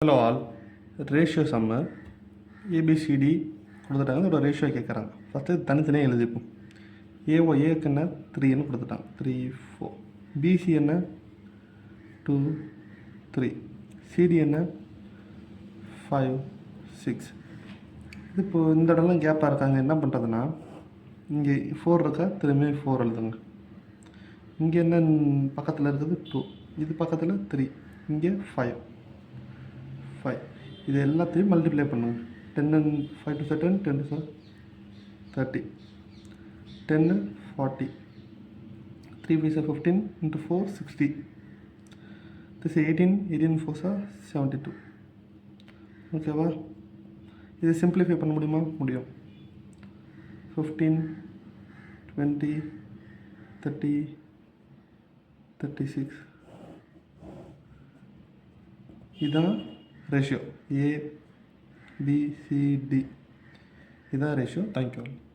Hello all, ratio சம்மு ABCD கொடுத்துட்டாங்க. இதோட ratio கேட்குறாங்க. ஃபஸ்ட்டு தனித்தனியாக எழுதிப்போம். ஏக்கு என்ன 3ன்னு கொடுத்துட்டான். 3 4. பிசி என்ன 2 3. சிடி என்ன 5 6. இது இப்போது இந்த இடம்லாம் கேப்பாக இருக்காங்க. என்ன பண்ணுறதுன்னா, இங்கே 4 இருக்கா, திரும்பி 4 எழுதுங்க. இங்கே என்ன பக்கத்தில் இருக்குது 2, இது பக்கத்தில் 3, இங்கே 5 5. இது எல்லாத்தையும் மல்டிப்ளை பண்ணுங்க. 10 and 5 to 10, 10 to 7 30, 10 40, 3 5 are 15 into 4 60. This is 18, 18 4 are 72. ஓகேவா? இது சிம்பிளிஃபை பண்ண முடியுமா? முடியும். 15 20 30 36. இதுதான் ரேஷியோ ஏபிசிடி. இதுதான் ரேஷியோ. தேங்க்யூ.